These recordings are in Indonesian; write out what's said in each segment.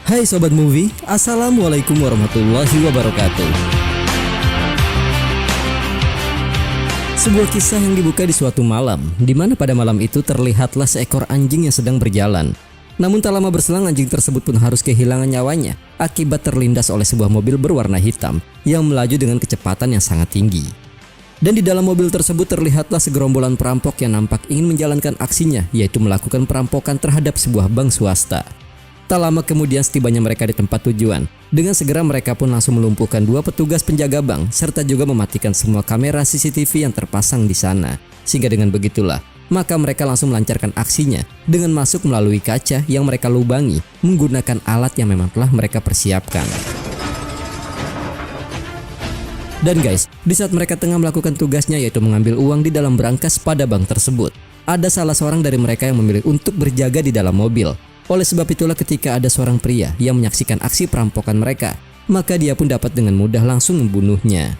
Hai Sobat Movie, Assalamualaikum warahmatullahi wabarakatuh. Sebuah kisah yang dibuka di suatu malam, di mana pada malam itu terlihatlah seekor anjing yang sedang berjalan. Namun tak lama berselang anjing tersebut pun harus kehilangan nyawanya akibat terlindas oleh sebuah mobil berwarna hitam yang melaju dengan kecepatan yang sangat tinggi. Dan di dalam mobil tersebut terlihatlah segerombolan perampok yang nampak ingin menjalankan aksinya, yaitu melakukan perampokan terhadap sebuah bank swasta. Tak lama kemudian setibanya mereka di tempat tujuan, dengan segera mereka pun langsung melumpuhkan dua petugas penjaga bank serta juga mematikan semua kamera CCTV yang terpasang di sana. Sehingga dengan begitulah, maka mereka langsung melancarkan aksinya dengan masuk melalui kaca yang mereka lubangi menggunakan alat yang memang telah mereka persiapkan. Dan guys, di saat mereka tengah melakukan tugasnya yaitu mengambil uang di dalam brankas pada bank tersebut, ada salah seorang dari mereka yang memilih untuk berjaga di dalam mobil. Oleh sebab itulah ketika ada seorang pria yang menyaksikan aksi perampokan mereka, maka dia pun dapat dengan mudah langsung membunuhnya.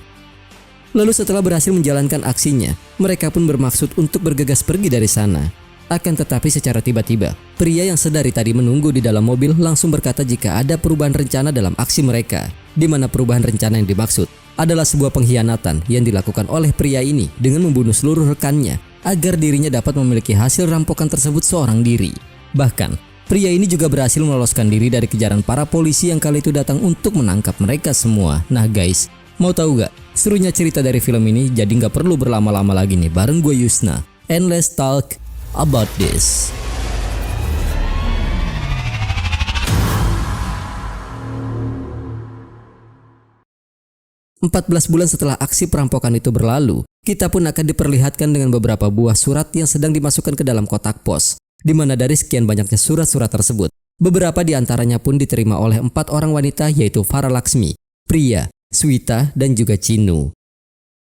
Lalu setelah berhasil menjalankan aksinya, mereka pun bermaksud untuk bergegas pergi dari sana. Akan tetapi secara tiba-tiba, pria yang sedari tadi menunggu di dalam mobil langsung berkata jika ada perubahan rencana dalam aksi mereka, di mana perubahan rencana yang dimaksud adalah sebuah pengkhianatan yang dilakukan oleh pria ini dengan membunuh seluruh rekannya agar dirinya dapat memiliki hasil rampokan tersebut seorang diri. Bahkan, pria ini juga berhasil meloloskan diri dari kejaran para polisi yang kali itu datang untuk menangkap mereka semua. Nah guys, mau tahu gak serunya cerita dari film ini? Jadi gak perlu berlama-lama lagi nih, bareng gue Yusna, and let's talk about this. Empat 14 bulan setelah aksi perampokan itu berlalu, kita pun akan diperlihatkan dengan beberapa buah surat yang sedang dimasukkan ke dalam kotak pos. Di mana dari sekian banyaknya surat-surat tersebut, beberapa di antaranya pun diterima oleh 4 orang wanita yaitu Farah Laksmi, Priya, Swita, dan juga Chinu.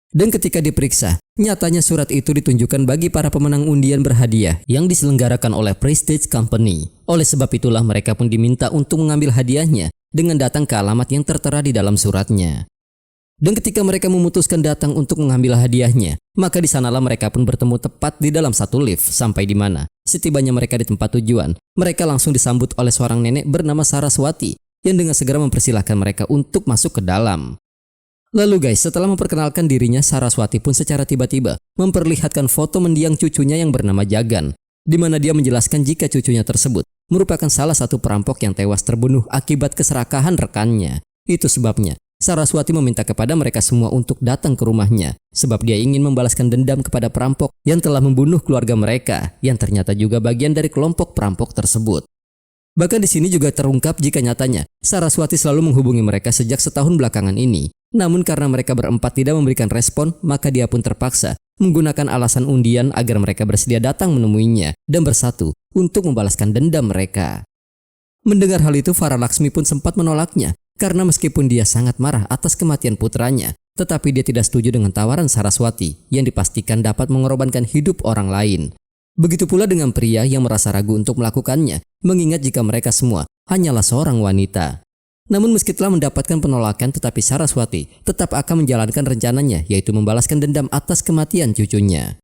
Dan ketika diperiksa, nyatanya surat itu ditunjukkan bagi para pemenang undian berhadiah yang diselenggarakan oleh Prestige Company. Oleh sebab itulah mereka pun diminta untuk mengambil hadiahnya dengan datang ke alamat yang tertera di dalam suratnya. Dan ketika mereka memutuskan datang untuk mengambil hadiahnya, maka di sanalah mereka pun bertemu tepat di dalam satu lift sampai di mana setibanya mereka di tempat tujuan, mereka langsung disambut oleh seorang nenek bernama Saraswati yang dengan segera mempersilahkan mereka untuk masuk ke dalam. Lalu guys, setelah memperkenalkan dirinya, Saraswati pun secara tiba-tiba memperlihatkan foto mendiang cucunya yang bernama Jagan, di mana dia menjelaskan jika cucunya tersebut merupakan salah satu perampok yang tewas terbunuh akibat keserakahan rekannya. Itu sebabnya Saraswati meminta kepada mereka semua untuk datang ke rumahnya sebab dia ingin membalaskan dendam kepada perampok yang telah membunuh keluarga mereka yang ternyata juga bagian dari kelompok perampok tersebut. Bahkan di sini juga terungkap jika nyatanya Saraswati selalu menghubungi mereka sejak setahun belakangan ini. Namun karena mereka berempat tidak memberikan respon, maka dia pun terpaksa menggunakan alasan undian agar mereka bersedia datang menemuinya dan bersatu untuk membalaskan dendam mereka. Mendengar hal itu, Farah Laksmi pun sempat menolaknya. Karena meskipun dia sangat marah atas kematian putranya, tetapi dia tidak setuju dengan tawaran Saraswati yang dipastikan dapat mengorbankan hidup orang lain. Begitu pula dengan pria yang merasa ragu untuk melakukannya, mengingat jika mereka semua hanyalah seorang wanita. Namun meski telah mendapatkan penolakan, tetapi Saraswati tetap akan menjalankan rencananya, yaitu membalaskan dendam atas kematian cucunya.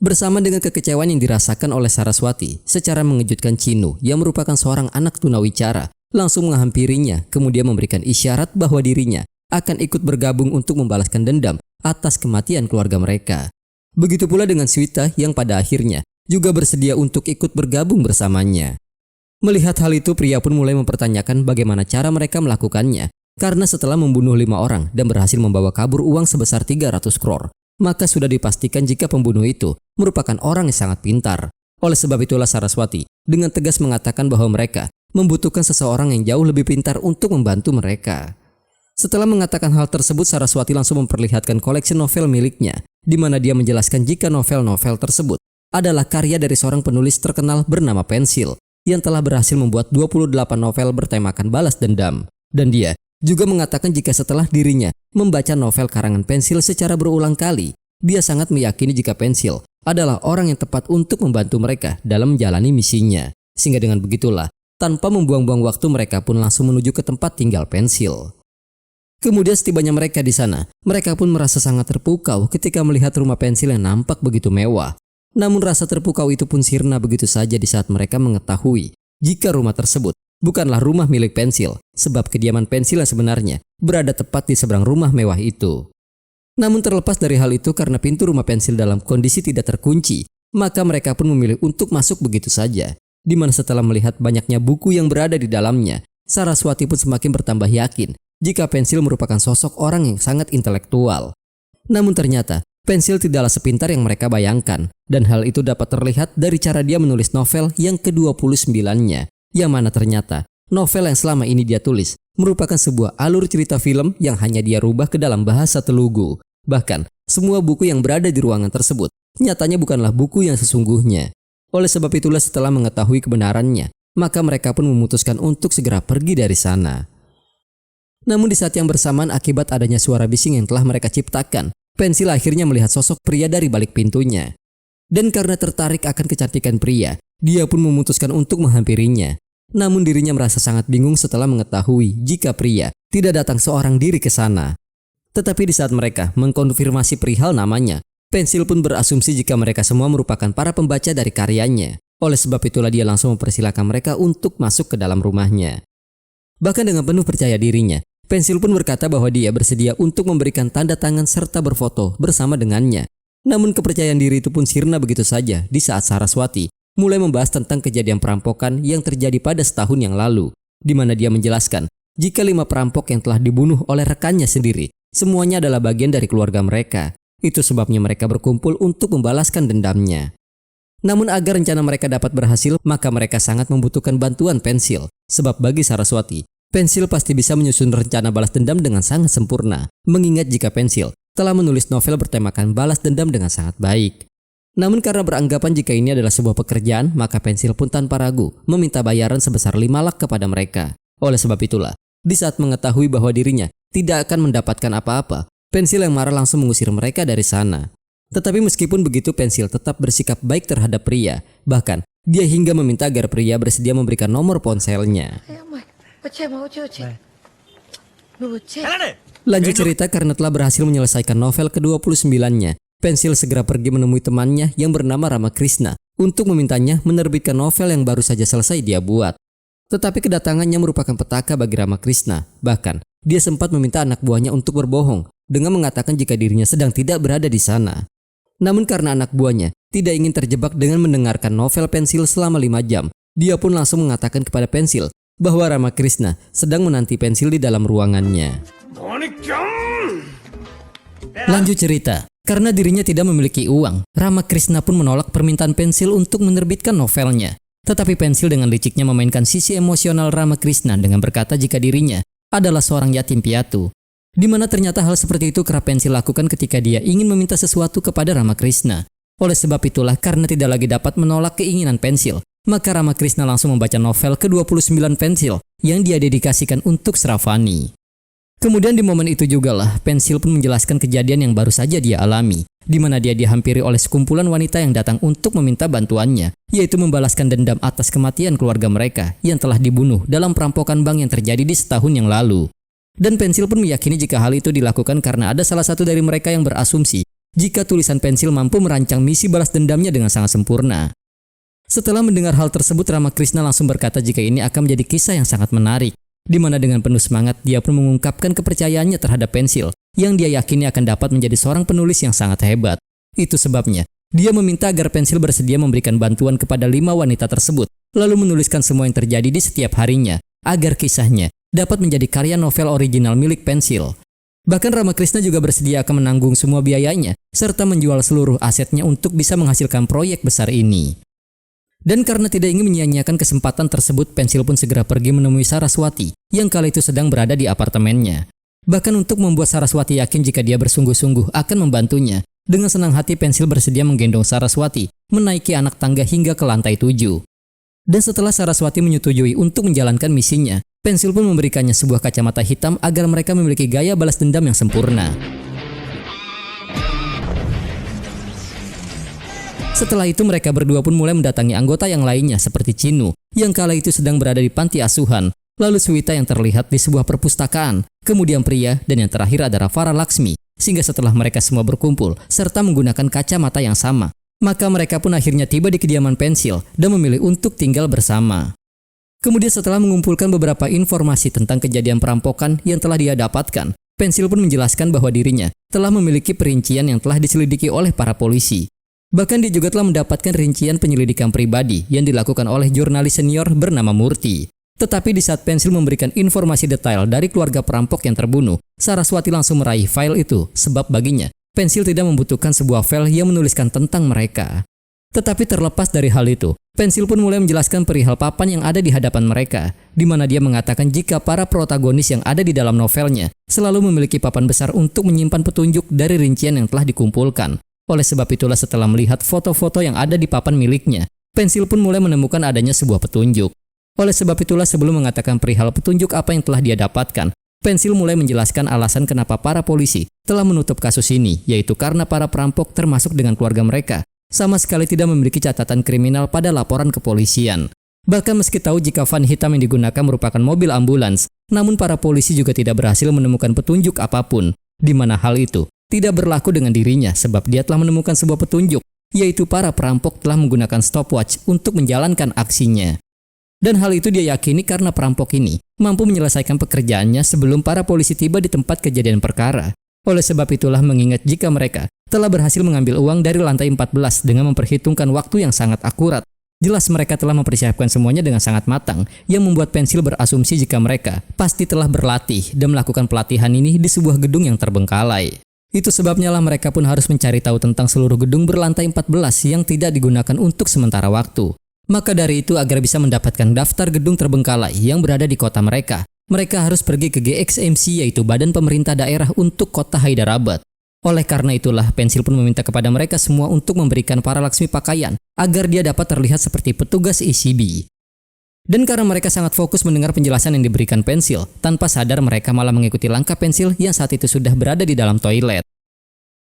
Bersama dengan kekecewaan yang dirasakan oleh Saraswati, secara mengejutkan Chinu yang merupakan seorang anak tunawicara, langsung menghampirinya, kemudian memberikan isyarat bahwa dirinya akan ikut bergabung untuk membalaskan dendam atas kematian keluarga mereka. Begitu pula dengan Swita yang pada akhirnya juga bersedia untuk ikut bergabung bersamanya. Melihat hal itu, pria pun mulai mempertanyakan bagaimana cara mereka melakukannya, karena setelah membunuh 5 orang dan berhasil membawa kabur uang sebesar 300 crore, maka sudah dipastikan jika pembunuh itu merupakan orang yang sangat pintar. Oleh sebab itulah Saraswati dengan tegas mengatakan bahwa mereka membutuhkan seseorang yang jauh lebih pintar untuk membantu mereka. Setelah mengatakan hal tersebut, Saraswati langsung memperlihatkan koleksi novel miliknya, di mana dia menjelaskan jika novel-novel tersebut adalah karya dari seorang penulis terkenal bernama Pensil, yang telah berhasil membuat 28 novel bertemakan balas dendam. Dan dia juga mengatakan jika setelah dirinya membaca novel karangan Pensil secara berulang kali, dia sangat meyakini jika Pensil adalah orang yang tepat untuk membantu mereka dalam menjalani misinya. Sehingga dengan begitulah, tanpa membuang-buang waktu mereka pun langsung menuju ke tempat tinggal Pensil. Kemudian setibanya mereka di sana, mereka pun merasa sangat terpukau ketika melihat rumah Pensil yang nampak begitu mewah. Namun rasa terpukau itu pun sirna begitu saja di saat mereka mengetahui jika rumah tersebut bukanlah rumah milik pensil, sebab kediaman pensil yang sebenarnya berada tepat di seberang rumah mewah itu. Namun terlepas dari hal itu, karena pintu rumah pensil dalam kondisi tidak terkunci, maka mereka pun memilih untuk masuk begitu saja. Di mana setelah melihat banyaknya buku yang berada di dalamnya, Saraswati pun semakin bertambah yakin jika pensil merupakan sosok orang yang sangat intelektual. Namun ternyata, pensil tidaklah sepintar yang mereka bayangkan, dan hal itu dapat terlihat dari cara dia menulis novel yang ke-29-nya, yang mana ternyata novel yang selama ini dia tulis merupakan sebuah alur cerita film yang hanya dia rubah ke dalam bahasa Telugu. Bahkan, semua buku yang berada di ruangan tersebut nyatanya bukanlah buku yang sesungguhnya. Oleh sebab itulah setelah mengetahui kebenarannya, maka mereka pun memutuskan untuk segera pergi dari sana. Namun di saat yang bersamaan akibat adanya suara bising yang telah mereka ciptakan, pensil akhirnya melihat sosok pria dari balik pintunya. Dan karena tertarik akan kecantikan pria, dia pun memutuskan untuk menghampirinya. Namun dirinya merasa sangat bingung setelah mengetahui jika pria tidak datang seorang diri ke sana. Tetapi di saat mereka mengkonfirmasi perihal namanya, pensil pun berasumsi jika mereka semua merupakan para pembaca dari karyanya. Oleh sebab itulah dia langsung mempersilahkan mereka untuk masuk ke dalam rumahnya. Bahkan dengan penuh percaya dirinya, pensil pun berkata bahwa dia bersedia untuk memberikan tanda tangan serta berfoto bersama dengannya. Namun kepercayaan diri itu pun sirna begitu saja di saat Saraswati mulai membahas tentang kejadian perampokan yang terjadi pada setahun yang lalu, di mana dia menjelaskan jika 5 perampok yang telah dibunuh oleh rekannya sendiri semuanya adalah bagian dari keluarga mereka. Itu sebabnya mereka berkumpul untuk membalaskan dendamnya. Namun agar rencana mereka dapat berhasil, maka mereka sangat membutuhkan bantuan pensil. Sebab bagi Saraswati, pensil pasti bisa menyusun rencana balas dendam dengan sangat sempurna. Mengingat jika pensil telah menulis novel bertemakan balas dendam dengan sangat baik. Namun karena beranggapan jika ini adalah sebuah pekerjaan, maka pensil pun tanpa ragu meminta bayaran sebesar 5 lak kepada mereka. Oleh sebab itulah, di saat mengetahui bahwa dirinya tidak akan mendapatkan apa-apa, pensil yang marah langsung mengusir mereka dari sana. Tetapi meskipun begitu, pensil tetap bersikap baik terhadap pria. Bahkan, dia hingga meminta agar pria bersedia memberikan nomor ponselnya. Lanjut cerita, karena telah berhasil menyelesaikan novel ke-29-nya, pensil segera pergi menemui temannya yang bernama Ramakrishna untuk memintanya menerbitkan novel yang baru saja selesai dia buat. Tetapi kedatangannya merupakan petaka bagi Ramakrishna. Bahkan, dia sempat meminta anak buahnya untuk berbohong dengan mengatakan jika dirinya sedang tidak berada di sana. Namun karena anak buahnya tidak ingin terjebak dengan mendengarkan novel pensil selama 5 jam, dia pun langsung mengatakan kepada pensil bahwa Ramakrishna sedang menanti pensil di dalam ruangannya. Lanjut cerita. Karena dirinya tidak memiliki uang, Ramakrishna pun menolak permintaan pensil untuk menerbitkan novelnya. Tetapi pensil dengan liciknya memainkan sisi emosional Ramakrishna dengan berkata jika dirinya adalah seorang yatim piatu. Di mana ternyata hal seperti itu kerap pensil lakukan ketika dia ingin meminta sesuatu kepada Ramakrishna. Oleh sebab itulah, karena tidak lagi dapat menolak keinginan pensil, maka Ramakrishna langsung membaca novel ke-29 pensil yang dia dedikasikan untuk Sravani. Kemudian di momen itu jugalah pensil pun menjelaskan kejadian yang baru saja dia alami, di mana dia dihampiri oleh sekumpulan wanita yang datang untuk meminta bantuannya, yaitu membalaskan dendam atas kematian keluarga mereka yang telah dibunuh dalam perampokan bank yang terjadi di setahun yang lalu. Dan pensil pun meyakini jika hal itu dilakukan karena ada salah satu dari mereka yang berasumsi jika tulisan pensil mampu merancang misi balas dendamnya dengan sangat sempurna. Setelah mendengar hal tersebut, Ramakrishna langsung berkata jika ini akan menjadi kisah yang sangat menarik, di mana dengan penuh semangat dia pun mengungkapkan kepercayaannya terhadap pensil yang dia yakini akan dapat menjadi seorang penulis yang sangat hebat. Itu sebabnya dia meminta agar pensil bersedia memberikan bantuan kepada 5 wanita tersebut, lalu menuliskan semua yang terjadi di setiap harinya agar kisahnya dapat menjadi karya novel original milik pensil. Bahkan Ramakrishna juga bersedia akan menanggung semua biayanya serta menjual seluruh asetnya untuk bisa menghasilkan proyek besar ini. Dan karena tidak ingin menyia-nyiakan kesempatan tersebut, pensil pun segera pergi menemui Saraswati yang kala itu sedang berada di apartemennya. Bahkan untuk membuat Saraswati yakin jika dia bersungguh-sungguh akan membantunya, dengan senang hati pensil bersedia menggendong Saraswati menaiki anak tangga hingga ke lantai 7. Dan setelah Saraswati menyetujui untuk menjalankan misinya, pensil pun memberikannya sebuah kacamata hitam agar mereka memiliki gaya balas dendam yang sempurna. Setelah itu mereka berdua pun mulai mendatangi anggota yang lainnya seperti Chinu yang kala itu sedang berada di panti asuhan, lalu Swita yang terlihat di sebuah perpustakaan, kemudian pria, dan yang terakhir adalah Farah Laksmi. Sehingga setelah mereka semua berkumpul serta menggunakan kacamata yang sama, maka mereka pun akhirnya tiba di kediaman pensil dan memilih untuk tinggal bersama. Kemudian setelah mengumpulkan beberapa informasi tentang kejadian perampokan yang telah dia dapatkan, Pensil pun menjelaskan bahwa dirinya telah memiliki perincian yang telah diselidiki oleh para polisi. Bahkan dia juga telah mendapatkan rincian penyelidikan pribadi yang dilakukan oleh jurnalis senior bernama Murti. Tetapi di saat Pensil memberikan informasi detail dari keluarga perampok yang terbunuh, Saraswati langsung meraih file itu sebab baginya, Pensil tidak membutuhkan sebuah file yang menuliskan tentang mereka. Tetapi terlepas dari hal itu, Pensil pun mulai menjelaskan perihal papan yang ada di hadapan mereka, di mana dia mengatakan jika para protagonis yang ada di dalam novelnya selalu memiliki papan besar untuk menyimpan petunjuk dari rincian yang telah dikumpulkan. Oleh sebab itulah setelah melihat foto-foto yang ada di papan miliknya, Pensil pun mulai menemukan adanya sebuah petunjuk. Oleh sebab itulah sebelum mengatakan perihal petunjuk apa yang telah dia dapatkan, Pensil mulai menjelaskan alasan kenapa para polisi telah menutup kasus ini, yaitu karena para perampok termasuk dengan keluarga mereka sama sekali tidak memiliki catatan kriminal pada laporan kepolisian. Bahkan meski tahu jika van hitam yang digunakan merupakan mobil ambulans, namun para polisi juga tidak berhasil menemukan petunjuk apapun, di mana hal itu tidak berlaku dengan dirinya sebab dia telah menemukan sebuah petunjuk, yaitu para perampok telah menggunakan stopwatch untuk menjalankan aksinya. Dan hal itu dia yakini karena perampok ini mampu menyelesaikan pekerjaannya sebelum para polisi tiba di tempat kejadian perkara. Oleh sebab itulah mengingat jika mereka telah berhasil mengambil uang dari lantai 14 dengan memperhitungkan waktu yang sangat akurat, jelas mereka telah mempersiapkan semuanya dengan sangat matang yang membuat Pensil berasumsi jika mereka pasti telah berlatih dan melakukan pelatihan ini di sebuah gedung yang terbengkalai. Itu sebabnya lah mereka pun harus mencari tahu tentang seluruh gedung berlantai 14 yang tidak digunakan untuk sementara waktu. Maka dari itu agar bisa mendapatkan daftar gedung terbengkalai yang berada di kota mereka, mereka harus pergi ke GXMC yaitu Badan Pemerintah Daerah untuk Kota Hyderabad. Oleh karena itulah Pensil pun meminta kepada mereka semua untuk memberikan para Laksmi pakaian agar dia dapat terlihat seperti petugas ECB. Dan karena mereka sangat fokus mendengar penjelasan yang diberikan Pensil, tanpa sadar mereka malah mengikuti langkah Pensil yang saat itu sudah berada di dalam toilet.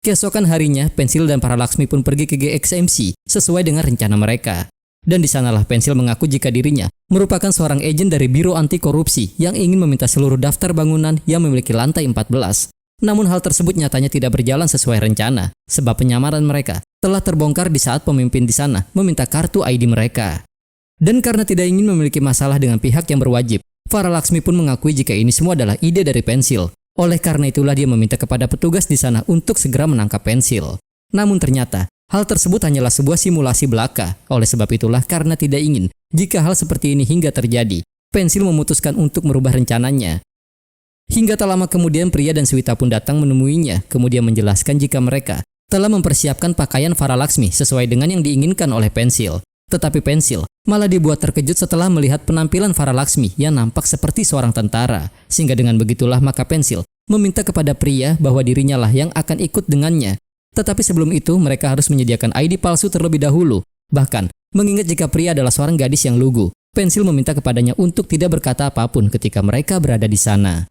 Keesokan harinya, Pensil dan para Laksmi pun pergi ke GXMC sesuai dengan rencana mereka. Dan di sanalah Pensil mengaku jika dirinya merupakan seorang agen dari Biro Anti Korupsi yang ingin meminta seluruh daftar bangunan yang memiliki lantai 14. Namun hal tersebut nyatanya tidak berjalan sesuai rencana, sebab penyamaran mereka telah terbongkar di saat pemimpin di sana meminta kartu ID mereka. Dan karena tidak ingin memiliki masalah dengan pihak yang berwajib, para Laksmi pun mengakui jika ini semua adalah ide dari Pensil. Oleh karena itulah dia meminta kepada petugas di sana untuk segera menangkap Pensil. Namun ternyata, hal tersebut hanyalah sebuah simulasi belaka. Oleh sebab itulah karena tidak ingin jika hal seperti ini hingga terjadi, Pensil memutuskan untuk merubah rencananya. Hingga tak lama kemudian Priya dan Swita pun datang menemuinya, kemudian menjelaskan jika mereka telah mempersiapkan pakaian para Laksmi sesuai dengan yang diinginkan oleh Pensil. Tetapi Pensil malah dibuat terkejut setelah melihat penampilan para Laksmi yang nampak seperti seorang tentara. Sehingga dengan begitulah maka Pensil meminta kepada Priya bahwa dirinya lah yang akan ikut dengannya. Tetapi sebelum itu mereka harus menyediakan ID palsu terlebih dahulu. Bahkan mengingat jika Priya adalah seorang gadis yang lugu, Pensil meminta kepadanya untuk tidak berkata apapun ketika mereka berada di sana.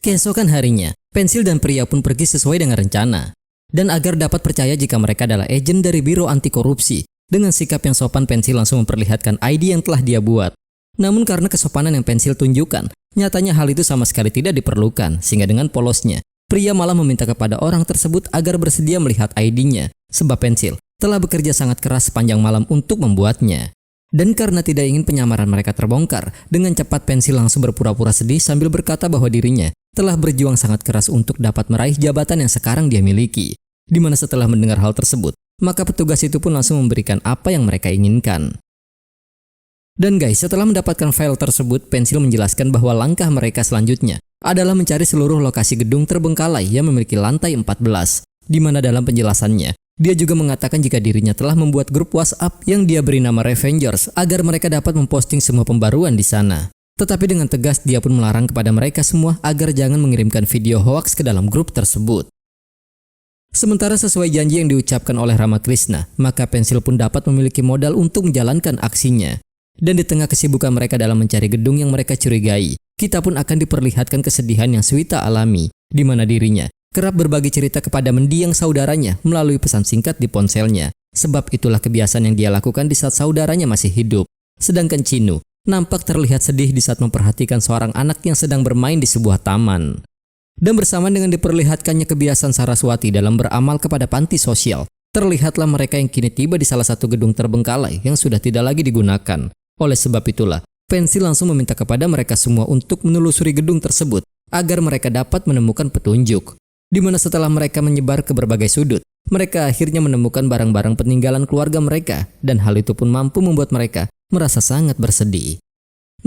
Keesokan harinya, Pensil dan Priya pun pergi sesuai dengan rencana. Dan agar dapat percaya jika mereka adalah agen dari Biro Anti Korupsi, dengan sikap yang sopan Pensil langsung memperlihatkan ID yang telah dia buat. Namun karena kesopanan yang Pensil tunjukkan, nyatanya hal itu sama sekali tidak diperlukan, sehingga dengan polosnya, Priya malah meminta kepada orang tersebut agar bersedia melihat ID-nya, sebab Pensil telah bekerja sangat keras sepanjang malam untuk membuatnya. Dan karena tidak ingin penyamaran mereka terbongkar, dengan cepat Pensil langsung berpura-pura sedih sambil berkata bahwa dirinya telah berjuang sangat keras untuk dapat meraih jabatan yang sekarang dia miliki. Di mana setelah mendengar hal tersebut, maka petugas itu pun langsung memberikan apa yang mereka inginkan. Dan guys, setelah mendapatkan file tersebut, Pensil menjelaskan bahwa langkah mereka selanjutnya adalah mencari seluruh lokasi gedung terbengkalai yang memiliki lantai 14. Di mana dalam penjelasannya, dia juga mengatakan jika dirinya telah membuat grup WhatsApp yang dia beri nama Revengers agar mereka dapat memposting semua pembaruan di sana. Tetapi dengan tegas dia pun melarang kepada mereka semua agar jangan mengirimkan video hoax ke dalam grup tersebut. Sementara sesuai janji yang diucapkan oleh Ramakrishna, maka Pensil pun dapat memiliki modal untuk menjalankan aksinya. Dan di tengah kesibukan mereka dalam mencari gedung yang mereka curigai, kita pun akan diperlihatkan kesedihan yang Swita alami, di mana dirinya kerap berbagi cerita kepada mendiang saudaranya melalui pesan singkat di ponselnya. Sebab itulah kebiasaan yang dia lakukan di saat saudaranya masih hidup. Sedangkan Chinu nampak terlihat sedih di saat memperhatikan seorang anak yang sedang bermain di sebuah taman. Dan bersamaan dengan diperlihatkannya kebiasaan Saraswati dalam beramal kepada panti sosial, terlihatlah mereka yang kini tiba di salah satu gedung terbengkalai yang sudah tidak lagi digunakan. Oleh sebab itulah, Pensil langsung meminta kepada mereka semua untuk menelusuri gedung tersebut agar mereka dapat menemukan petunjuk. Di mana setelah mereka menyebar ke berbagai sudut, mereka akhirnya menemukan barang-barang peninggalan keluarga mereka dan hal itu pun mampu membuat mereka merasa sangat bersedih.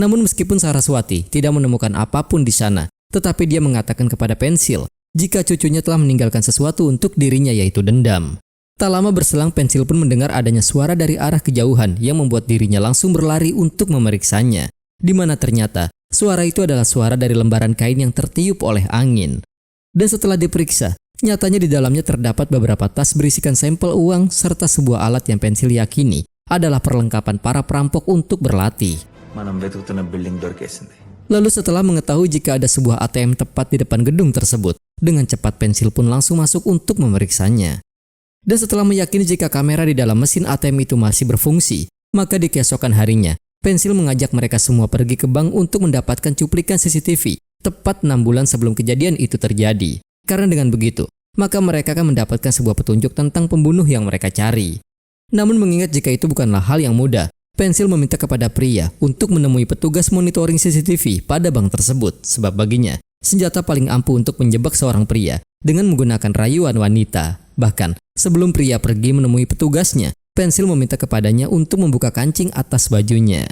Namun meskipun Saraswati tidak menemukan apapun di sana, tetapi dia mengatakan kepada Pensil jika cucunya telah meninggalkan sesuatu untuk dirinya yaitu dendam. Tak lama berselang Pensil pun mendengar adanya suara dari arah kejauhan yang membuat dirinya langsung berlari untuk memeriksanya. Di mana ternyata suara itu adalah suara dari lembaran kain yang tertiup oleh angin. Dan setelah diperiksa, nyatanya di dalamnya terdapat beberapa tas berisikan sampel uang serta sebuah alat yang Pensil yakini adalah perlengkapan para perampok untuk berlatih. Lalu setelah mengetahui jika ada sebuah ATM tepat di depan gedung tersebut, dengan cepat Pensil pun langsung masuk untuk memeriksanya. Dan setelah meyakini jika kamera di dalam mesin ATM itu masih berfungsi, maka di keesokan harinya, Pensil mengajak mereka semua pergi ke bank untuk mendapatkan cuplikan CCTV tepat 6 bulan sebelum kejadian itu terjadi. Karena dengan begitu, maka mereka akan mendapatkan sebuah petunjuk tentang pembunuh yang mereka cari. Namun mengingat jika itu bukanlah hal yang mudah, Pensil meminta kepada pria untuk menemui petugas monitoring CCTV pada bank tersebut, sebab baginya, senjata paling ampuh untuk menjebak seorang pria dengan menggunakan rayuan wanita. Bahkan, sebelum pria pergi menemui petugasnya, Pensil meminta kepadanya untuk membuka kancing atas bajunya.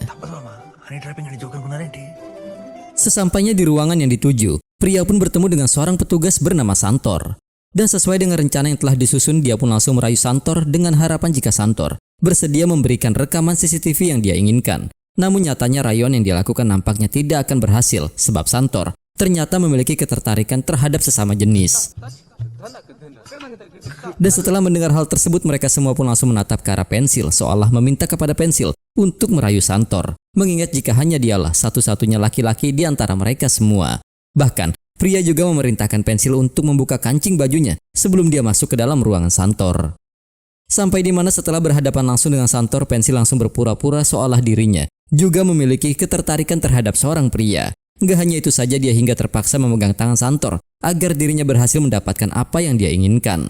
Sesampainya di ruangan yang dituju, pria pun bertemu dengan seorang petugas bernama Santor. Dan sesuai dengan rencana yang telah disusun, dia pun langsung merayu Santor dengan harapan jika Santor bersedia memberikan rekaman CCTV yang dia inginkan. Namun nyatanya rayuan yang dia lakukan nampaknya tidak akan berhasil, sebab Santor ternyata memiliki ketertarikan terhadap sesama jenis. Dan setelah mendengar hal tersebut, mereka semua pun langsung menatap ke arah Pensil, seolah meminta kepada Pensil untuk merayu Santor, mengingat jika hanya dialah satu-satunya laki-laki di antara mereka semua. Bahkan, pria juga memerintahkan Pensil untuk membuka kancing bajunya sebelum dia masuk ke dalam ruangan Santor. Sampai di mana setelah berhadapan langsung dengan Santor, Pensil langsung berpura-pura seolah dirinya juga memiliki ketertarikan terhadap seorang pria. Gak hanya itu saja, dia hingga terpaksa memegang tangan Santor agar dirinya berhasil mendapatkan apa yang dia inginkan.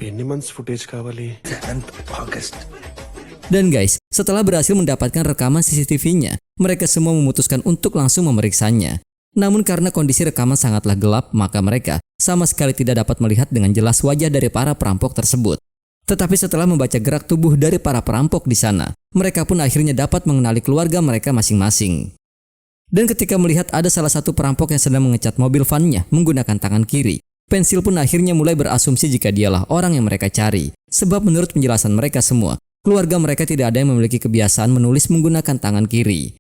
Dan guys, setelah berhasil mendapatkan rekaman CCTV-nya, mereka semua memutuskan untuk langsung memeriksanya. Namun karena kondisi rekaman sangatlah gelap, maka mereka sama sekali tidak dapat melihat dengan jelas wajah dari para perampok tersebut. Tetapi setelah membaca gerak tubuh dari para perampok di sana, mereka pun akhirnya dapat mengenali keluarga mereka masing-masing. Dan ketika melihat ada salah satu perampok yang sedang mengecat mobil van-nya menggunakan tangan kiri, Pensil pun akhirnya mulai berasumsi jika dialah orang yang mereka cari. Sebab menurut penjelasan mereka semua, keluarga mereka tidak ada yang memiliki kebiasaan menulis menggunakan tangan kiri.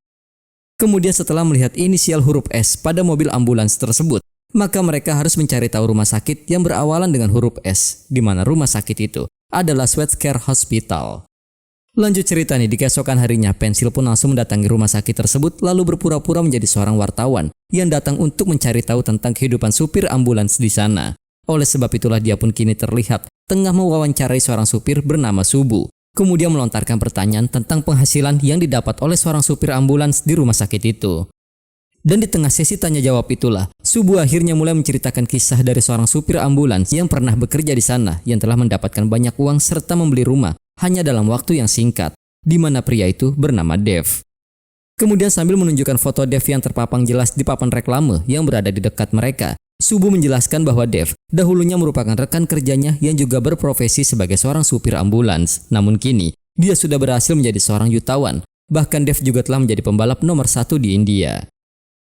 Kemudian setelah melihat inisial huruf S pada mobil ambulans tersebut, maka mereka harus mencari tahu rumah sakit yang berawalan dengan huruf S, di mana rumah sakit itu adalah Sweetcare Hospital. Lanjut cerita nih, di keesokan harinya Pensil pun langsung mendatangi rumah sakit tersebut lalu berpura-pura menjadi seorang wartawan yang datang untuk mencari tahu tentang kehidupan supir ambulans di sana. Oleh sebab itulah dia pun kini terlihat tengah mewawancarai seorang supir bernama Subu. Kemudian melontarkan pertanyaan tentang penghasilan yang didapat oleh seorang supir ambulans di rumah sakit itu. Dan di tengah sesi tanya jawab itulah, Subu akhirnya mulai menceritakan kisah dari seorang supir ambulans yang pernah bekerja di sana yang telah mendapatkan banyak uang serta membeli rumah hanya dalam waktu yang singkat, di mana pria itu bernama Dev. Kemudian sambil menunjukkan foto Dev yang terpapang jelas di papan reklame yang berada di dekat mereka, Subu menjelaskan bahwa Dev dahulunya merupakan rekan kerjanya yang juga berprofesi sebagai seorang supir ambulans. Namun kini, dia sudah berhasil menjadi seorang jutawan. Bahkan Dev juga telah menjadi pembalap nomor 1 di India.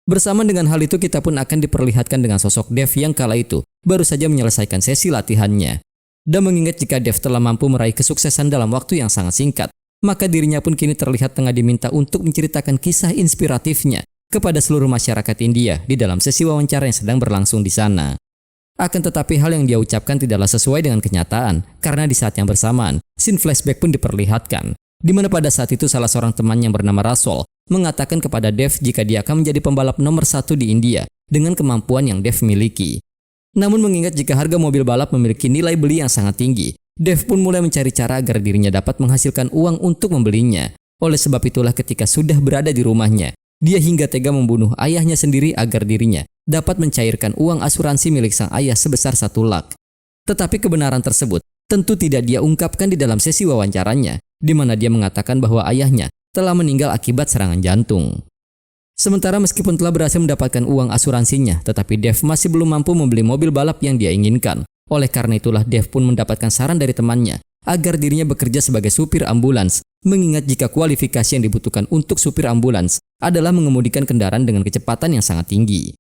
Bersama dengan hal itu, kita pun akan diperlihatkan dengan sosok Dev yang kala itu baru saja menyelesaikan sesi latihannya. Dan mengingat jika Dev telah mampu meraih kesuksesan dalam waktu yang sangat singkat, maka dirinya pun kini terlihat tengah diminta untuk menceritakan kisah inspiratifnya kepada seluruh masyarakat India di dalam sesi wawancara yang sedang berlangsung di sana. Akan tetapi hal yang dia ucapkan tidaklah sesuai dengan kenyataan, karena di saat yang bersamaan, scene flashback pun diperlihatkan, di mana pada saat itu salah seorang teman yang bernama Rasol mengatakan kepada Dev jika dia akan menjadi pembalap nomor 1 di India dengan kemampuan yang Dev miliki. Namun mengingat jika harga mobil balap memiliki nilai beli yang sangat tinggi, Dev pun mulai mencari cara agar dirinya dapat menghasilkan uang untuk membelinya. Oleh sebab itulah ketika sudah berada di rumahnya, dia hingga tega membunuh ayahnya sendiri agar dirinya dapat mencairkan uang asuransi milik sang ayah sebesar 1 lakh. Tetapi kebenaran tersebut tentu tidak dia ungkapkan di dalam sesi wawancaranya, di mana dia mengatakan bahwa ayahnya telah meninggal akibat serangan jantung. Sementara meskipun telah berhasil mendapatkan uang asuransinya, tetapi Dev masih belum mampu membeli mobil balap yang dia inginkan. Oleh karena itulah Dev pun mendapatkan saran dari temannya agar dirinya bekerja sebagai supir ambulans, mengingat jika kualifikasi yang dibutuhkan untuk supir ambulans adalah mengemudikan kendaraan dengan kecepatan yang sangat tinggi.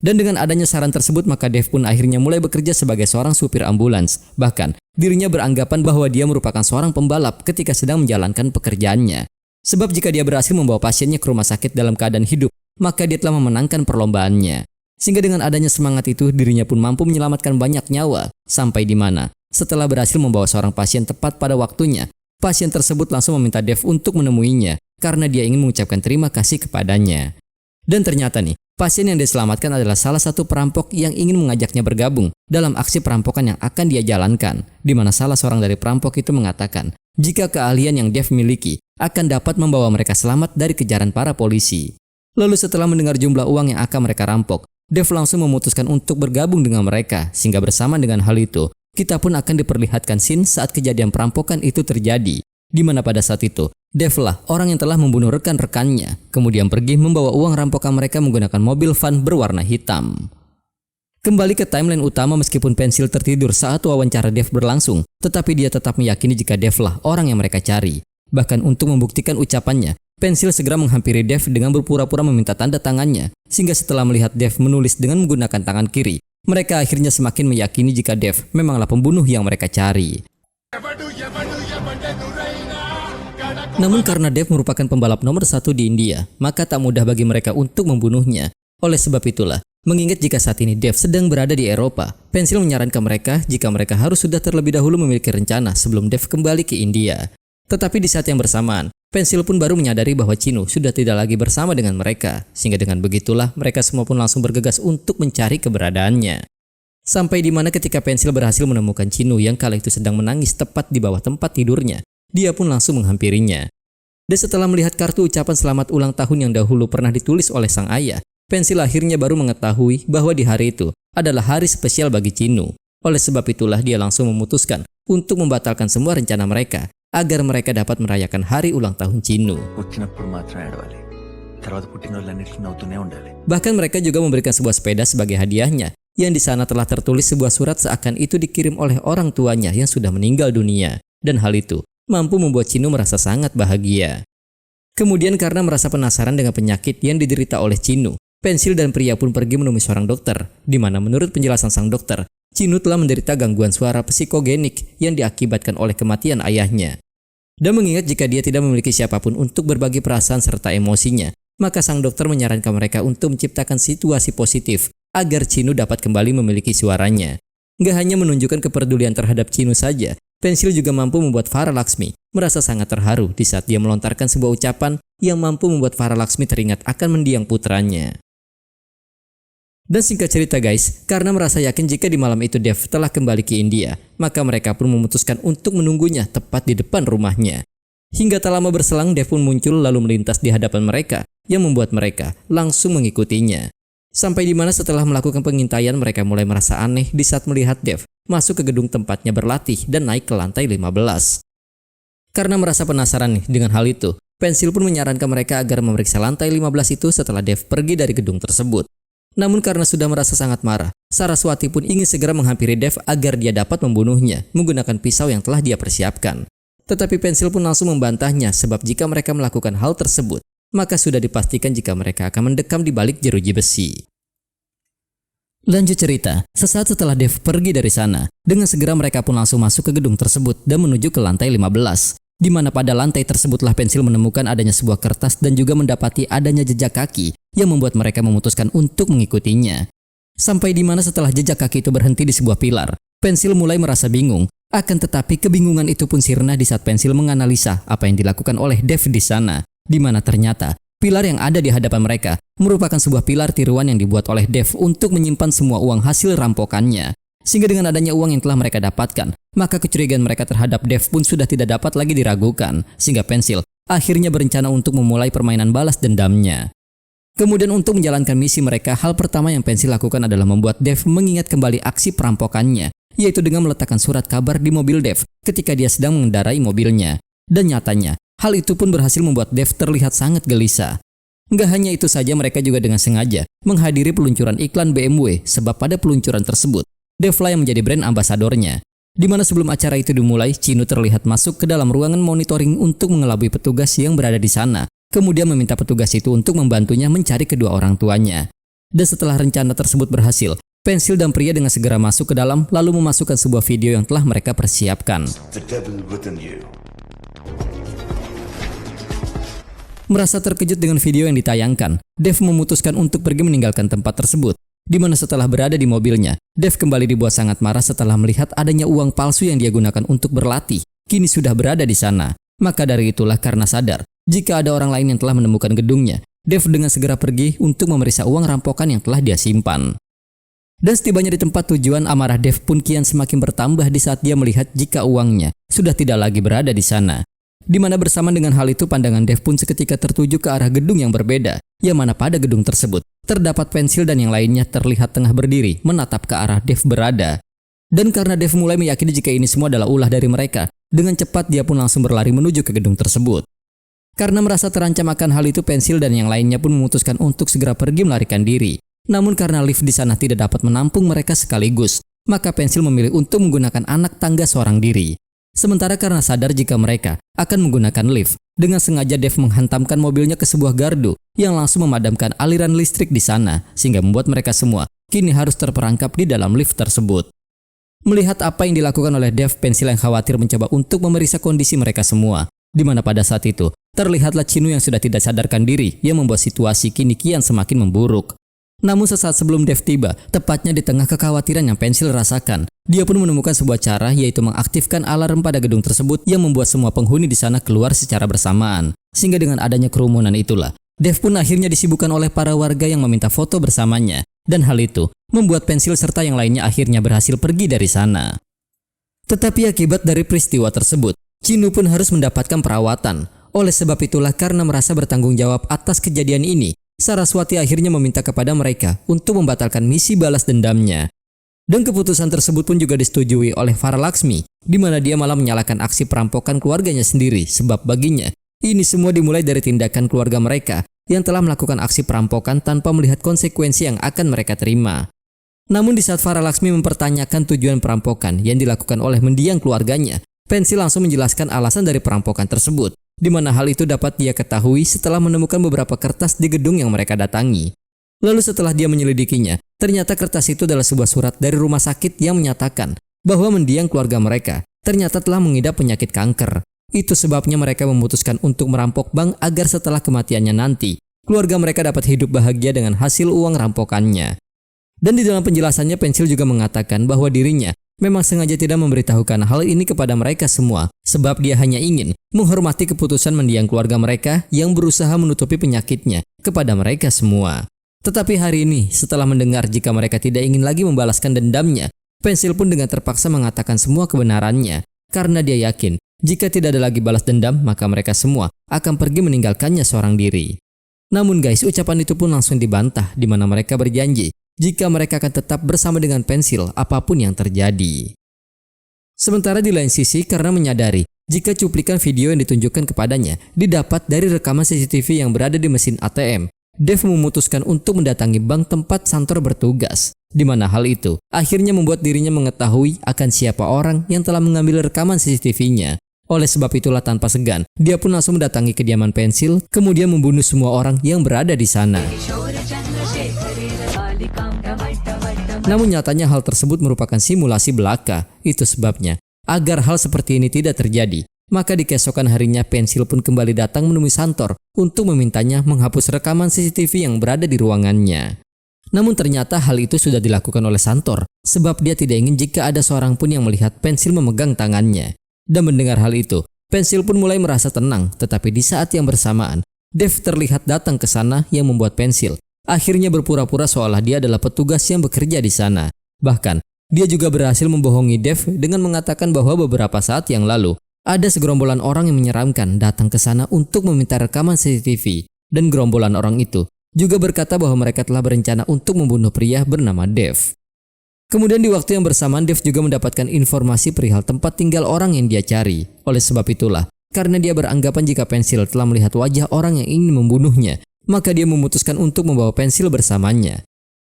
Dan dengan adanya saran tersebut, maka Dev pun akhirnya mulai bekerja sebagai seorang supir ambulans. Bahkan, dirinya beranggapan bahwa dia merupakan seorang pembalap ketika sedang menjalankan pekerjaannya. Sebab jika dia berhasil membawa pasiennya ke rumah sakit dalam keadaan hidup, maka dia telah memenangkan perlombaannya. Sehingga dengan adanya semangat itu, dirinya pun mampu menyelamatkan banyak nyawa. Sampai di mana, setelah berhasil membawa seorang pasien tepat pada waktunya, pasien tersebut langsung meminta Dev untuk menemuinya karena dia ingin mengucapkan terima kasih kepadanya. Dan ternyata nih, pasien yang diselamatkan adalah salah satu perampok yang ingin mengajaknya bergabung dalam aksi perampokan yang akan dia jalankan, di mana salah seorang dari perampok itu mengatakan jika keahlian yang Dev miliki akan dapat membawa mereka selamat dari kejaran para polisi. Lalu setelah mendengar jumlah uang yang akan mereka rampok, Dev langsung memutuskan untuk bergabung dengan mereka, sehingga bersama dengan hal itu, kita pun akan diperlihatkan scene saat kejadian perampokan itu terjadi, di mana pada saat itu, Dev lah orang yang telah membunuh rekan-rekannya, kemudian pergi membawa uang rampokan mereka menggunakan mobil van berwarna hitam. Kembali ke timeline utama, meskipun Pensil tertidur saat wawancara Dev berlangsung, tetapi dia tetap meyakini jika Dev lah orang yang mereka cari. Bahkan untuk membuktikan ucapannya, Pensil segera menghampiri Dev dengan berpura-pura meminta tanda tangannya, sehingga setelah melihat Dev menulis dengan menggunakan tangan kiri, mereka akhirnya semakin meyakini jika Dev memanglah pembunuh yang mereka cari. Namun karena Dev merupakan pembalap nomor 1 di India, maka tak mudah bagi mereka untuk membunuhnya. Oleh sebab itulah, mengingat jika saat ini Dev sedang berada di Eropa, Pensil menyarankan mereka jika mereka harus sudah terlebih dahulu memiliki rencana sebelum Dev kembali ke India. Tetapi di saat yang bersamaan, Pensil pun baru menyadari bahwa Chinu sudah tidak lagi bersama dengan mereka, sehingga dengan begitulah mereka semua pun langsung bergegas untuk mencari keberadaannya. Sampai di mana ketika Pensil berhasil menemukan Chinu yang kala itu sedang menangis tepat di bawah tempat tidurnya, dia pun langsung menghampirinya. Dan setelah melihat kartu ucapan selamat ulang tahun yang dahulu pernah ditulis oleh sang ayah, Pensil akhirnya baru mengetahui bahwa di hari itu adalah hari spesial bagi Chinu. Oleh sebab itulah dia langsung memutuskan untuk membatalkan semua rencana mereka agar mereka dapat merayakan hari ulang tahun Chinu. Bahkan mereka juga memberikan sebuah sepeda sebagai hadiahnya, yang di sana telah tertulis sebuah surat seakan itu dikirim oleh orang tuanya yang sudah meninggal dunia, dan hal itu mampu membuat Chinu merasa sangat bahagia. Kemudian karena merasa penasaran dengan penyakit yang diderita oleh Chinu, Pensil dan pria pun pergi menemui seorang dokter, di mana menurut penjelasan sang dokter, Chinu telah menderita gangguan suara psikogenik yang diakibatkan oleh kematian ayahnya. Dan mengingat jika dia tidak memiliki siapapun untuk berbagi perasaan serta emosinya, maka sang dokter menyarankan mereka untuk menciptakan situasi positif agar Chinu dapat kembali memiliki suaranya. Gak hanya menunjukkan kepedulian terhadap Chinu saja, Pensil juga mampu membuat Farah Laxmi merasa sangat terharu di saat dia melontarkan sebuah ucapan yang mampu membuat Farah Laxmi teringat akan mendiang putranya. Dan singkat cerita guys, karena merasa yakin jika di malam itu Dev telah kembali ke India, maka mereka pun memutuskan untuk menunggunya tepat di depan rumahnya. Hingga tak lama berselang, Dev pun muncul lalu melintas di hadapan mereka, yang membuat mereka langsung mengikutinya. Sampai di mana setelah melakukan pengintaian, mereka mulai merasa aneh di saat melihat Dev masuk ke gedung tempatnya berlatih dan naik ke lantai 15. Karena merasa penasaran nih dengan hal itu, Pensil pun menyarankan mereka agar memeriksa lantai 15 itu setelah Dev pergi dari gedung tersebut. Namun karena sudah merasa sangat marah, Saraswati pun ingin segera menghampiri Dev agar dia dapat membunuhnya menggunakan pisau yang telah dia persiapkan. Tetapi Pensil pun langsung membantahnya sebab jika mereka melakukan hal tersebut, maka sudah dipastikan jika mereka akan mendekam di balik jeruji besi. Lanjut cerita, sesaat setelah Dev pergi dari sana, dengan segera mereka pun langsung masuk ke gedung tersebut dan menuju ke lantai 15. Di mana pada lantai tersebutlah Pensil menemukan adanya sebuah kertas dan juga mendapati adanya jejak kaki yang membuat mereka memutuskan untuk mengikutinya. Sampai di mana setelah jejak kaki itu berhenti di sebuah pilar, Pensil mulai merasa bingung. Akan tetapi kebingungan itu pun sirna di saat Pensil menganalisa apa yang dilakukan oleh Dev di sana, di mana ternyata pilar yang ada di hadapan mereka merupakan sebuah pilar tiruan yang dibuat oleh Dev untuk menyimpan semua uang hasil rampokannya. Sehingga dengan adanya uang yang telah mereka dapatkan, maka kecurigaan mereka terhadap Dev pun sudah tidak dapat lagi diragukan, sehingga Pensil akhirnya berencana untuk memulai permainan balas dendamnya. Kemudian untuk menjalankan misi mereka, hal pertama yang Pensil lakukan adalah membuat Dev mengingat kembali aksi perampokannya, yaitu dengan meletakkan surat kabar di mobil Dev ketika dia sedang mengendarai mobilnya. Dan nyatanya, hal itu pun berhasil membuat Dev terlihat sangat gelisah. Nggak hanya itu saja, mereka juga dengan sengaja menghadiri peluncuran iklan BMW sebab pada peluncuran tersebut, Dev lah yang menjadi brand ambasadornya. Di mana sebelum acara itu dimulai, Chinu terlihat masuk ke dalam ruangan monitoring untuk mengelabui petugas yang berada di sana. Kemudian meminta petugas itu untuk membantunya mencari kedua orang tuanya. Dan setelah rencana tersebut berhasil, Pensil dan pria dengan segera masuk ke dalam lalu memasukkan sebuah video yang telah mereka persiapkan. Merasa terkejut dengan video yang ditayangkan, Dev memutuskan untuk pergi meninggalkan tempat tersebut. Di mana setelah berada di mobilnya, Dev kembali dibuat sangat marah setelah melihat adanya uang palsu yang dia gunakan untuk berlatih, kini sudah berada di sana. Maka dari itulah, karena sadar jika ada orang lain yang telah menemukan gedungnya, Dev dengan segera pergi untuk memeriksa uang rampokan yang telah dia simpan. Dan setibanya di tempat tujuan, amarah Dev pun kian semakin bertambah di saat dia melihat jika uangnya sudah tidak lagi berada di sana. Di mana bersamaan dengan hal itu, pandangan Dev pun seketika tertuju ke arah gedung yang berbeda, yang mana pada gedung tersebut terdapat Pensil dan yang lainnya terlihat tengah berdiri menatap ke arah Dev berada. Dan karena Dev mulai meyakini jika ini semua adalah ulah dari mereka, dengan cepat dia pun langsung berlari menuju ke gedung tersebut. Karena merasa terancam akan hal itu, Pensil dan yang lainnya pun memutuskan untuk segera pergi melarikan diri. Namun karena lift di sana tidak dapat menampung mereka sekaligus, maka Pensil memilih untuk menggunakan anak tangga seorang diri. Sementara karena sadar jika mereka akan menggunakan lift, dengan sengaja Dev menghantamkan mobilnya ke sebuah gardu yang langsung memadamkan aliran listrik di sana, sehingga membuat mereka semua kini harus terperangkap di dalam lift tersebut. Melihat apa yang dilakukan oleh Dev, Pensil yang khawatir mencoba untuk memeriksa kondisi mereka semua, di mana pada saat itu terlihatlah Chinu yang sudah tidak sadarkan diri yang membuat situasi kini kian semakin memburuk. Namun sesaat sebelum Dev tiba, tepatnya di tengah kekhawatiran yang Pensil rasakan, dia pun menemukan sebuah cara, yaitu mengaktifkan alarm pada gedung tersebut yang membuat semua penghuni di sana keluar secara bersamaan. Sehingga dengan adanya kerumunan itulah, Dev pun akhirnya disibukkan oleh para warga yang meminta foto bersamanya. Dan hal itu membuat Pensil serta yang lainnya akhirnya berhasil pergi dari sana. Tetapi akibat dari peristiwa tersebut, Chinu pun harus mendapatkan perawatan. Oleh sebab itulah, karena merasa bertanggung jawab atas kejadian ini, Saraswati akhirnya meminta kepada mereka untuk membatalkan misi balas dendamnya. Dan keputusan tersebut pun juga disetujui oleh Varalaxmi, di mana dia malah menyalahkan aksi perampokan keluarganya sendiri, sebab baginya ini semua dimulai dari tindakan keluarga mereka yang telah melakukan aksi perampokan tanpa melihat konsekuensi yang akan mereka terima. Namun di saat Varalaxmi mempertanyakan tujuan perampokan yang dilakukan oleh mendiang keluarganya, Pensil langsung menjelaskan alasan dari perampokan tersebut, di mana hal itu dapat dia ketahui setelah menemukan beberapa kertas di gedung yang mereka datangi. Lalu setelah dia menyelidikinya, ternyata kertas itu adalah sebuah surat dari rumah sakit yang menyatakan bahwa mendiang keluarga mereka ternyata telah mengidap penyakit kanker. Itu sebabnya mereka memutuskan untuk merampok bank agar setelah kematiannya nanti, keluarga mereka dapat hidup bahagia dengan hasil uang rampokannya. Dan di dalam penjelasannya, Pensil juga mengatakan bahwa dirinya memang sengaja tidak memberitahukan hal ini kepada mereka semua, sebab dia hanya ingin menghormati keputusan mendiang keluarga mereka yang berusaha menutupi penyakitnya kepada mereka semua. Tetapi hari ini, setelah mendengar jika mereka tidak ingin lagi membalaskan dendamnya, Pensil pun dengan terpaksa mengatakan semua kebenarannya, karena dia yakin jika tidak ada lagi balas dendam, maka mereka semua akan pergi meninggalkannya seorang diri. Namun guys, ucapan itu pun langsung dibantah, di mana mereka berjanji jika mereka akan tetap bersama dengan Pensil apapun yang terjadi. Sementara di lain sisi, karena menyadari jika cuplikan video yang ditunjukkan kepadanya didapat dari rekaman CCTV yang berada di mesin ATM, Dev memutuskan untuk mendatangi bank tempat Santor bertugas, di mana hal itu akhirnya membuat dirinya mengetahui akan siapa orang yang telah mengambil rekaman CCTV-nya. Oleh sebab itulah, tanpa segan, dia pun langsung mendatangi kediaman Pensil, kemudian membunuh semua orang yang berada di sana. Namun nyatanya hal tersebut merupakan simulasi belaka. Itu sebabnya, agar hal seperti ini tidak terjadi, maka di keesokan harinya Pensil pun kembali datang menemui Santor untuk memintanya menghapus rekaman CCTV yang berada di ruangannya. Namun ternyata hal itu sudah dilakukan oleh Santor, sebab dia tidak ingin jika ada seorang pun yang melihat Pensil memegang tangannya. Dan mendengar hal itu, Pensil pun mulai merasa tenang, tetapi di saat yang bersamaan, Dev terlihat datang ke sana yang membuat Pensil akhirnya berpura-pura seolah dia adalah petugas yang bekerja di sana. Bahkan, dia juga berhasil membohongi Dev dengan mengatakan bahwa beberapa saat yang lalu, ada segerombolan orang yang menyeramkan datang ke sana untuk meminta rekaman CCTV. Dan gerombolan orang itu juga berkata bahwa mereka telah berencana untuk membunuh pria bernama Dev. Kemudian di waktu yang bersamaan, Dev juga mendapatkan informasi perihal tempat tinggal orang yang dia cari. Oleh sebab itulah, karena dia beranggapan jika Pensil telah melihat wajah orang yang ingin membunuhnya, maka dia memutuskan untuk membawa pensil bersamanya.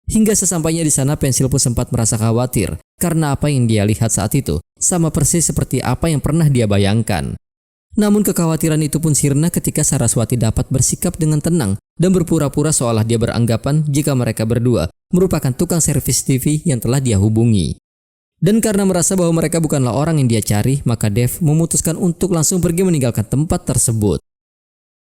Hingga sesampainya di sana, pensil pun sempat merasa khawatir karena apa yang dia lihat saat itu sama persis seperti apa yang pernah dia bayangkan. Namun kekhawatiran itu pun sirna ketika Saraswati dapat bersikap dengan tenang dan berpura-pura seolah dia beranggapan jika mereka berdua merupakan tukang servis TV yang telah dia hubungi. Dan karena merasa bahwa mereka bukanlah orang yang dia cari, maka Dev memutuskan untuk langsung pergi meninggalkan tempat tersebut.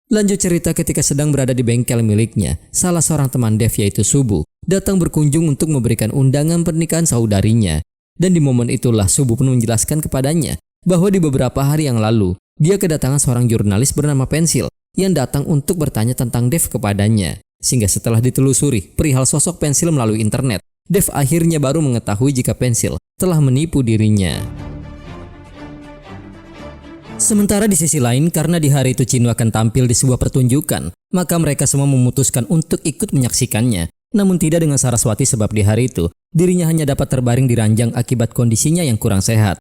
Lanjut cerita, ketika sedang berada di bengkel miliknya, salah seorang teman Dev yaitu Subbu datang berkunjung untuk memberikan undangan pernikahan saudarinya. Dan di momen itulah Subbu pun menjelaskan kepadanya bahwa di beberapa hari yang lalu dia kedatangan seorang jurnalis bernama Pensil yang datang untuk bertanya tentang Dev kepadanya. Sehingga setelah ditelusuri perihal sosok Pensil melalui internet, Dev akhirnya baru mengetahui jika Pensil telah menipu dirinya. Sementara di sisi lain, karena di hari itu Chinu akan tampil di sebuah pertunjukan, maka mereka semua memutuskan untuk ikut menyaksikannya. Namun tidak dengan Saraswati, sebab di hari itu dirinya hanya dapat terbaring di ranjang akibat kondisinya yang kurang sehat.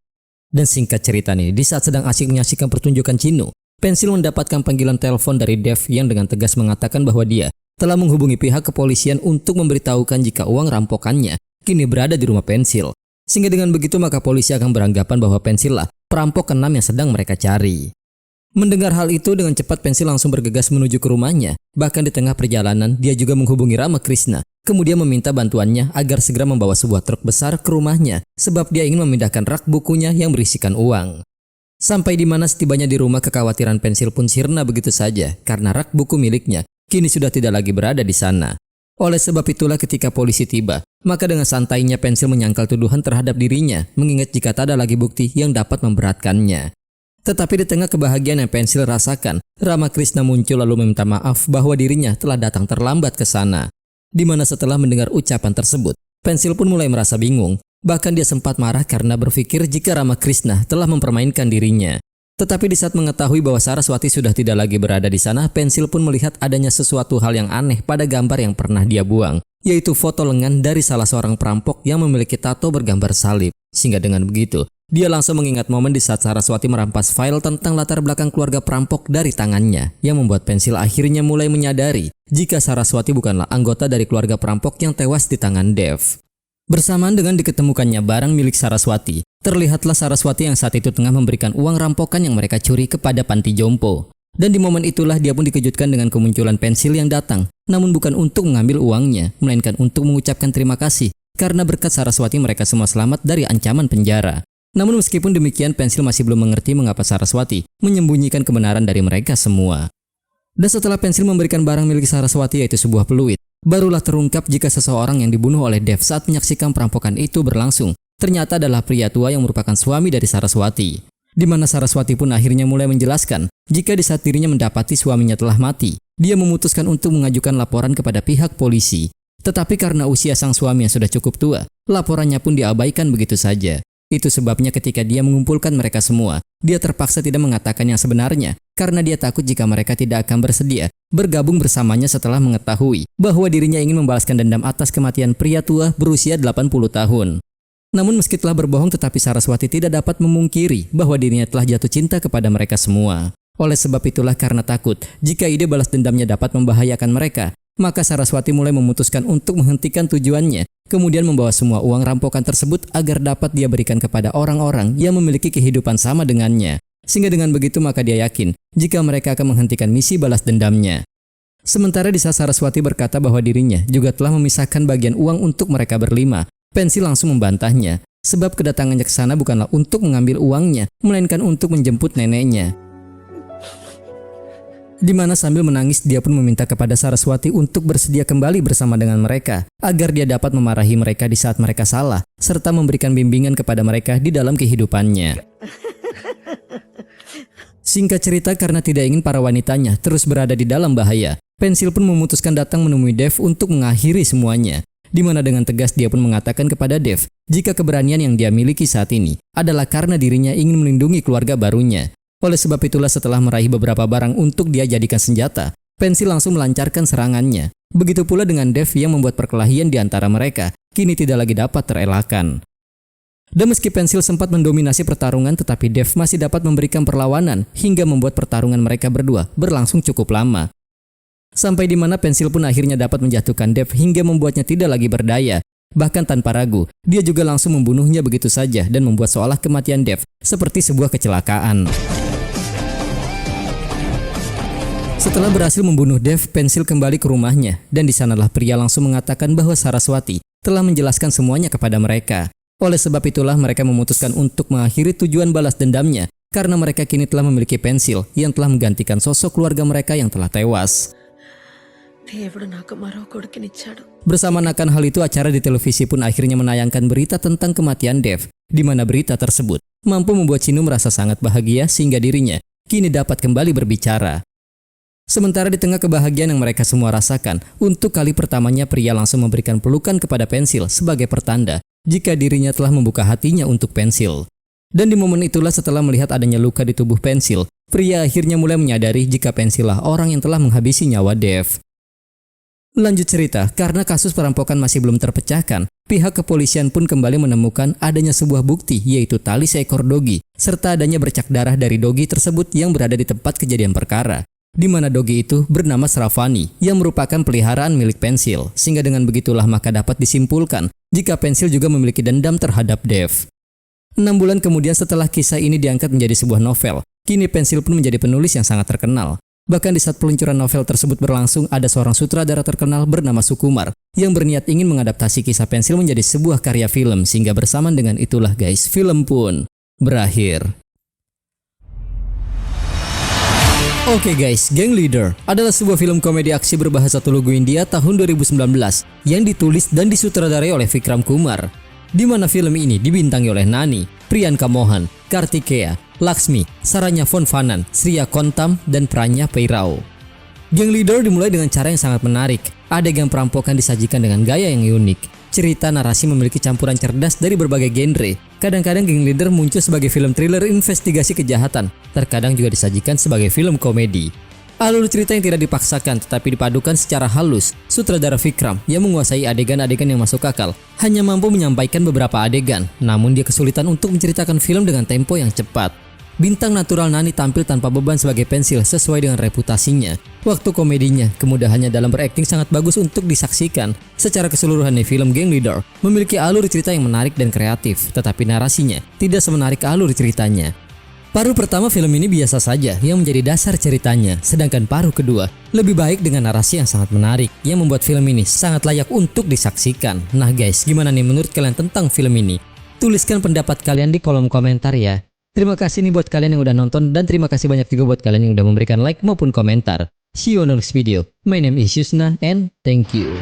Dan singkat cerita nih, di saat sedang asik menyaksikan pertunjukan Chinu, Pensil mendapatkan panggilan telepon dari Dev yang dengan tegas mengatakan bahwa dia telah menghubungi pihak kepolisian untuk memberitahukan jika uang rampokannya kini berada di rumah Pensil. Sehingga dengan begitu maka polisi akan beranggapan bahwa Pensil lah perampok ke-6 yang sedang mereka cari. Mendengar hal itu, dengan cepat Pensil langsung bergegas menuju ke rumahnya. Bahkan di tengah perjalanan dia juga menghubungi Ramakrishna, kemudian meminta bantuannya agar segera membawa sebuah truk besar ke rumahnya sebab dia ingin memindahkan rak bukunya yang berisikan uang. Sampai di mana setibanya di rumah, kekhawatiran Pensil pun sirna begitu saja karena rak buku miliknya kini sudah tidak lagi berada di sana. Oleh sebab itulah ketika polisi tiba, maka dengan santainya Pensil menyangkal tuduhan terhadap dirinya, mengingat jika tak ada lagi bukti yang dapat memberatkannya. Tetapi di tengah kebahagiaan yang Pensil rasakan, Ramakrishna muncul lalu meminta maaf bahwa dirinya telah datang terlambat ke sana. Di mana setelah mendengar ucapan tersebut, Pensil pun mulai merasa bingung. Bahkan dia sempat marah karena berpikir jika Ramakrishna telah mempermainkan dirinya. Tetapi di saat mengetahui bahwa Saraswati sudah tidak lagi berada di sana, Pensil pun melihat adanya sesuatu hal yang aneh pada gambar yang pernah dia buang, yaitu foto lengan dari salah seorang perampok yang memiliki tato bergambar salib. Sehingga dengan begitu, dia langsung mengingat momen di saat Saraswati merampas file tentang latar belakang keluarga perampok dari tangannya, yang membuat Pensil akhirnya mulai menyadari jika Saraswati bukanlah anggota dari keluarga perampok yang tewas di tangan Dev. Bersamaan dengan diketemukannya barang milik Saraswati, terlihatlah Saraswati yang saat itu tengah memberikan uang rampokan yang mereka curi kepada panti jompo. Dan di momen itulah dia pun dikejutkan dengan kemunculan Pensil yang datang, namun bukan untuk mengambil uangnya, melainkan untuk mengucapkan terima kasih karena berkat Saraswati mereka semua selamat dari ancaman penjara. Namun meskipun demikian, Pensil masih belum mengerti mengapa Saraswati menyembunyikan kebenaran dari mereka semua. Dan setelah Pensil memberikan barang milik Saraswati yaitu sebuah peluit, barulah terungkap jika seseorang yang dibunuh oleh Dev saat menyaksikan perampokan itu berlangsung ternyata adalah pria tua yang merupakan suami dari Saraswati. Di mana Saraswati pun akhirnya mulai menjelaskan jika di saat dirinya mendapati suaminya telah mati, dia memutuskan untuk mengajukan laporan kepada pihak polisi. Tetapi karena usia sang suami yang sudah cukup tua, laporannya pun diabaikan begitu saja. Itu sebabnya ketika dia mengumpulkan mereka semua, dia terpaksa tidak mengatakan yang sebenarnya karena dia takut jika mereka tidak akan bersedia bergabung bersamanya setelah mengetahui bahwa dirinya ingin membalaskan dendam atas kematian pria tua berusia 80 tahun. Namun meski telah berbohong, tetapi Saraswati tidak dapat memungkiri bahwa dirinya telah jatuh cinta kepada mereka semua. Oleh sebab itulah, karena takut jika ide balas dendamnya dapat membahayakan mereka, maka Saraswati mulai memutuskan untuk menghentikan tujuannya, kemudian membawa semua uang rampokan tersebut agar dapat dia berikan kepada orang-orang yang memiliki kehidupan sama dengannya. Sehingga dengan begitu maka dia yakin jika mereka akan menghentikan misi balas dendamnya. Sementara di saat Saraswati berkata bahwa dirinya juga telah memisahkan bagian uang untuk mereka berlima, Pensil langsung membantahnya, sebab kedatangannya ke sana bukanlah untuk mengambil uangnya, melainkan untuk menjemput neneknya. Di mana sambil menangis dia pun meminta kepada Saraswati untuk bersedia kembali bersama dengan mereka, agar dia dapat memarahi mereka di saat mereka salah, serta memberikan bimbingan kepada mereka di dalam kehidupannya. Singkat cerita, karena tidak ingin para wanitanya terus berada di dalam bahaya, Pensil pun memutuskan datang menemui Dev untuk mengakhiri semuanya. Di mana dengan tegas dia pun mengatakan kepada Dev jika keberanian yang dia miliki saat ini adalah karena dirinya ingin melindungi keluarga barunya. Oleh sebab itulah setelah meraih beberapa barang untuk dia jadikan senjata, Pensil langsung melancarkan serangannya. Begitu pula dengan Dev yang membuat perkelahian di antara mereka kini tidak lagi dapat terelakkan. Dan meski Pensil sempat mendominasi pertarungan, tetapi Dev masih dapat memberikan perlawanan hingga membuat pertarungan mereka berdua berlangsung cukup lama. Sampai di mana pensil pun akhirnya dapat menjatuhkan Dev hingga membuatnya tidak lagi berdaya. Bahkan tanpa ragu, dia juga langsung membunuhnya begitu saja dan membuat seolah kematian Dev seperti sebuah kecelakaan. Setelah berhasil membunuh Dev, pensil kembali ke rumahnya dan di sanalah pria langsung mengatakan bahwa Saraswati telah menjelaskan semuanya kepada mereka. Oleh sebab itulah mereka memutuskan untuk mengakhiri tujuan balas dendamnya karena mereka kini telah memiliki pensil yang telah menggantikan sosok keluarga mereka yang telah tewas. Bersamaan akan hal itu, acara di televisi pun akhirnya menayangkan berita tentang kematian Dev, di mana berita tersebut mampu membuat Chinu merasa sangat bahagia sehingga dirinya kini dapat kembali berbicara. Sementara di tengah kebahagiaan yang mereka semua rasakan, untuk kali pertamanya pria langsung memberikan pelukan kepada pensil sebagai pertanda jika dirinya telah membuka hatinya untuk pensil. Dan di momen itulah setelah melihat adanya luka di tubuh pensil, pria akhirnya mulai menyadari jika pensil lah orang yang telah menghabisi nyawa Dev. Lanjut cerita, karena kasus perampokan masih belum terpecahkan, pihak kepolisian pun kembali menemukan adanya sebuah bukti yaitu tali seekor dogi, serta adanya bercak darah dari dogi tersebut yang berada di tempat kejadian perkara. Di mana dogi itu bernama Sravani yang merupakan peliharaan milik pensil, sehingga dengan begitulah maka dapat disimpulkan jika pensil juga memiliki dendam terhadap Dev. 6 bulan kemudian setelah kisah ini diangkat menjadi sebuah novel, kini pensil pun menjadi penulis yang sangat terkenal. Bahkan di saat peluncuran novel tersebut berlangsung, ada seorang sutradara terkenal bernama Sukumar yang berniat ingin mengadaptasi kisah pensil menjadi sebuah karya film, sehingga bersamaan dengan itulah guys, film pun berakhir. Oke guys, Gang Leader adalah sebuah film komedi aksi berbahasa Telugu India tahun 2019 yang ditulis dan disutradarai oleh Vikram Kumar. Di mana film ini dibintangi oleh Nani, Priyanka Mohan, Kartikeya, Laksmi, Saranya Fonfanan, Sriya Kontam, dan Pranya Peirao. Gang Leader dimulai dengan cara yang sangat menarik. Adegan perampokan disajikan dengan gaya yang unik. Cerita narasi memiliki campuran cerdas dari berbagai genre. Kadang-kadang Gang Leader muncul sebagai film thriller investigasi kejahatan. Terkadang juga disajikan sebagai film komedi. Alur cerita yang tidak dipaksakan tetapi dipadukan secara halus. Sutradara Vikram yang menguasai adegan-adegan yang masuk akal hanya mampu menyampaikan beberapa adegan, namun dia kesulitan untuk menceritakan film dengan tempo yang cepat. Bintang natural Nani tampil tanpa beban sebagai pensil sesuai dengan reputasinya. Waktu komedinya, kemudahannya dalam berakting sangat bagus untuk disaksikan. Secara keseluruhan film Gang Leader memiliki alur cerita yang menarik dan kreatif, tetapi narasinya tidak semenarik alur ceritanya. Paruh pertama film ini biasa saja yang menjadi dasar ceritanya, sedangkan paruh kedua lebih baik dengan narasi yang sangat menarik yang membuat film ini sangat layak untuk disaksikan. Nah guys, gimana nih menurut kalian tentang film ini? Tuliskan pendapat kalian di kolom komentar ya. Terima kasih nih buat kalian yang udah nonton dan terima kasih banyak juga buat kalian yang udah memberikan like maupun komentar. See you on the next video. My name is Yusna and thank you.